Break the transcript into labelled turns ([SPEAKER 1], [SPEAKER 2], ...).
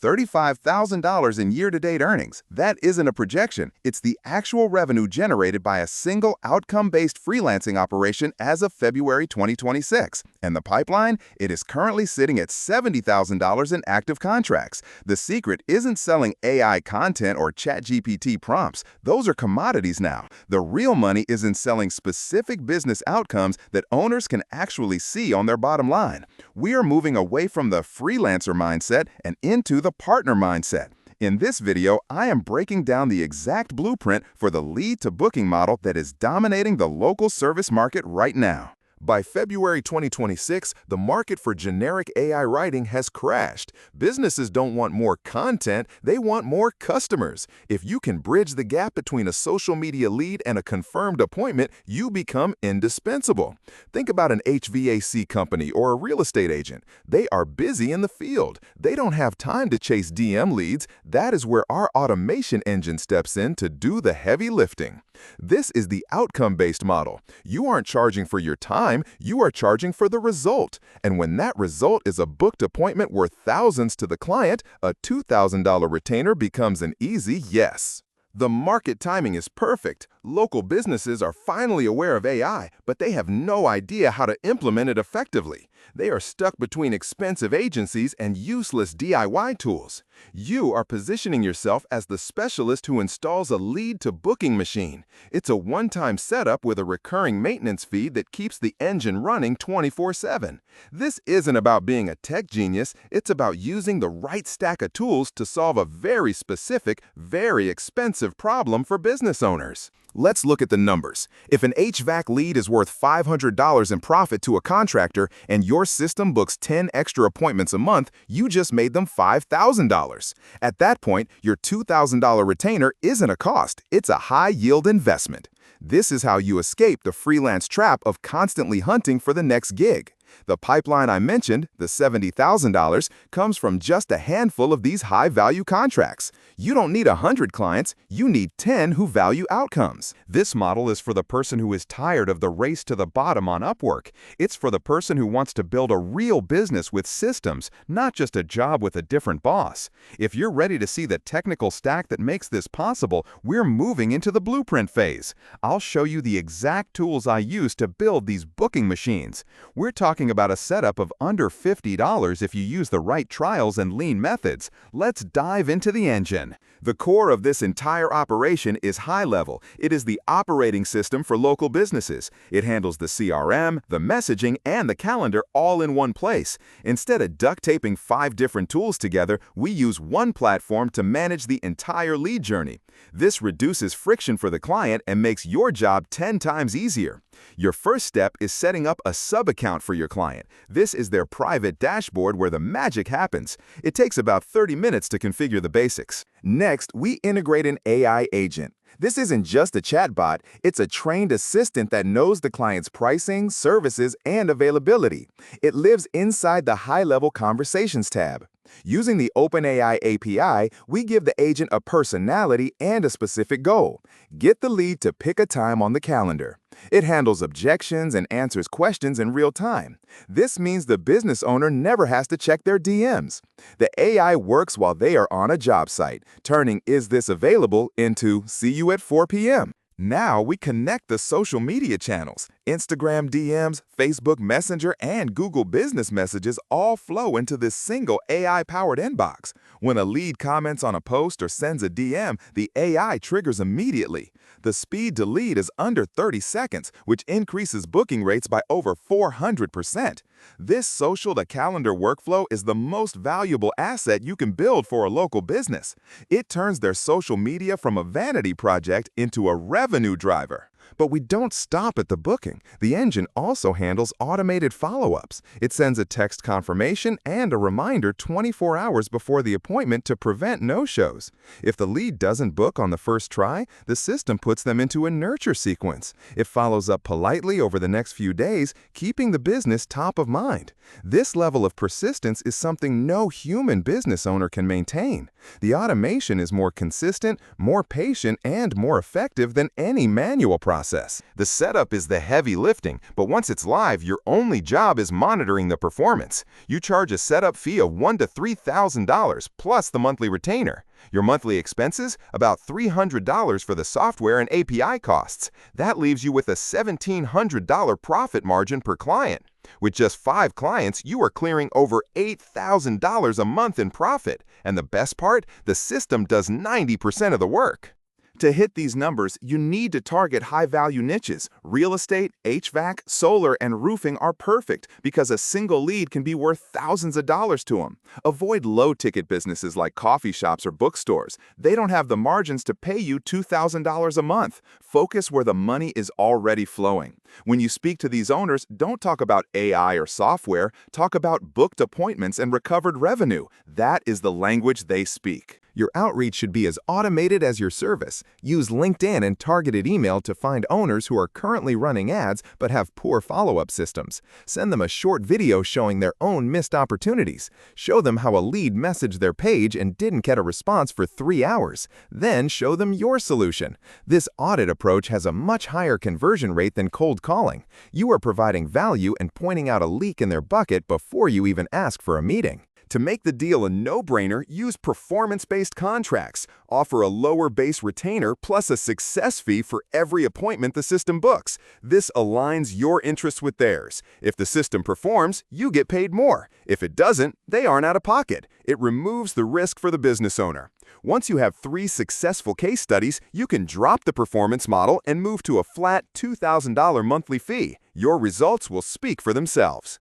[SPEAKER 1] $35,000 in year-to-date earnings. That isn't a projection. It's the actual revenue generated by a single outcome-based freelancing operation as of February 2026. And the pipeline? It is currently sitting at $70,000 in active contracts. The secret isn't selling AI content or ChatGPT prompts. Those are commodities now. The real money is in selling specific business outcomes that owners can actually see on their bottom line. We are moving away from the freelancer mindset and into the partner mindset. In this video, I am breaking down the exact blueprint for the lead-to-booking model that is dominating the local service market right now. By February 2026, the market for generic AI writing has crashed. Businesses don't want more content, they want more customers. If you can bridge the gap between a social media lead and a confirmed appointment, you become indispensable. Think about an HVAC company or a real estate agent. They are busy in the field. They don't have time to chase DM leads. That is where our automation engine steps in to do the heavy lifting. This is the outcome-based model. You aren't charging for your time, you are charging for the result. And when that result is a booked appointment worth thousands to the client, a $2,000 retainer becomes an easy yes. The market timing is perfect. Local businesses are finally aware of AI, but they have no idea how to implement it effectively. They are stuck between expensive agencies and useless DIY tools. You are positioning yourself as the specialist who installs a lead-to-booking machine. It's a one-time setup with a recurring maintenance fee that keeps the engine running 24/7. This isn't about being a tech genius, it's about using the right stack of tools to solve a very specific, very expensive problem for business owners. Let's look at the numbers. If an HVAC lead is worth $500 in profit to a contractor and your system books 10 extra appointments a month, you just made them $5,000. At that point, your $2,000 retainer isn't a cost, it's a high-yield investment. This is how you escape the freelance trap of constantly hunting for the next gig. The pipeline I mentioned, the $70,000, comes from just a handful of these high-value contracts. You don't need 100 clients, you need 10 who value outcomes. This model is for the person who is tired of the race to the bottom on Upwork. It's for the person who wants to build a real business with systems, not just a job with a different boss. If you're ready to see the technical stack that makes this possible, we're moving into the blueprint phase. I'll show you the exact tools I use to build these booking machines. We're talking about a setup of under $50 if you use the right trials and lean methods. Let's dive into the engine. The core of this entire operation is GoHighLevel. It is the operating system for local businesses. It handles the CRM, the messaging, and the calendar all in one place. Instead of duct taping 5 different tools together, we use one platform to manage the entire lead journey. This reduces friction for the client and makes your job 10 times easier. Your first step is setting up a sub-account for your client. This is their private dashboard where the magic happens. It takes about 30 minutes to configure the basics. Next, we integrate an AI agent. This isn't just a chatbot, it's a trained assistant that knows the client's pricing, services, and availability. It lives inside the GoHighLevel Conversations tab. Using the OpenAI API, we give the agent a personality and a specific goal. Get the lead to pick a time on the calendar. It handles objections and answers questions in real time. This means the business owner never has to check their DMs. The AI works while they are on a job site, turning "Is this available?" into "See you at 4 p.m." Now we connect the social media channels. Instagram DMs, Facebook Messenger, and Google Business Messages all flow into this single AI-powered inbox. When a lead comments on a post or sends a DM, the AI triggers immediately. The speed to lead is under 30 seconds, which increases booking rates by over 400%. This social-to-calendar workflow is the most valuable asset you can build for a local business. It turns their social media from a vanity project into a revenue driver. But we don't stop at the booking. The engine also handles automated follow-ups. It sends a text confirmation and a reminder 24 hours before the appointment to prevent no-shows. If the lead doesn't book on the first try, the system puts them into a nurture sequence. It follows up politely over the next few days, keeping the business top of mind. This level of persistence is something no human business owner can maintain. The automation is more consistent, more patient, and more effective than any manual process. process. The setup is the heavy lifting, but once it's live, your only job is monitoring the performance. You charge a setup fee of $1,000 to $3,000 plus the monthly retainer. Your monthly expenses? About $300 for the software and API costs. That leaves you with a $1,700 profit margin per client. With just 5 clients, you are clearing over $8,000 a month in profit. And the best part? The system does 90% of the work. To hit these numbers, you need to target high-value niches. Real estate, HVAC, solar, and roofing are perfect because a single lead can be worth thousands of dollars to them. Avoid low-ticket businesses like coffee shops or bookstores. They don't have the margins to pay you $2,000 a month. Focus where the money is already flowing. When you speak to these owners, don't talk about AI or software. Talk about booked appointments and recovered revenue. That is the language they speak. Your outreach should be as automated as your service. Use LinkedIn and targeted email to find owners who are currently running ads but have poor follow-up systems. Send them a short video showing their own missed opportunities. Show them how a lead messaged their page and didn't get a response for 3 hours. Then show them your solution. This audit approach has a much higher conversion rate than cold calling. You are providing value and pointing out a leak in their bucket before you even ask for a meeting. To make the deal a no-brainer, use performance-based contracts. Offer a lower base retainer plus a success fee for every appointment the system books. This aligns your interests with theirs. If the system performs, you get paid more. If it doesn't, they aren't out of pocket. It removes the risk for the business owner. Once you have 3 successful case studies, you can drop the performance model and move to a flat $2,000 monthly fee. Your results will speak for themselves.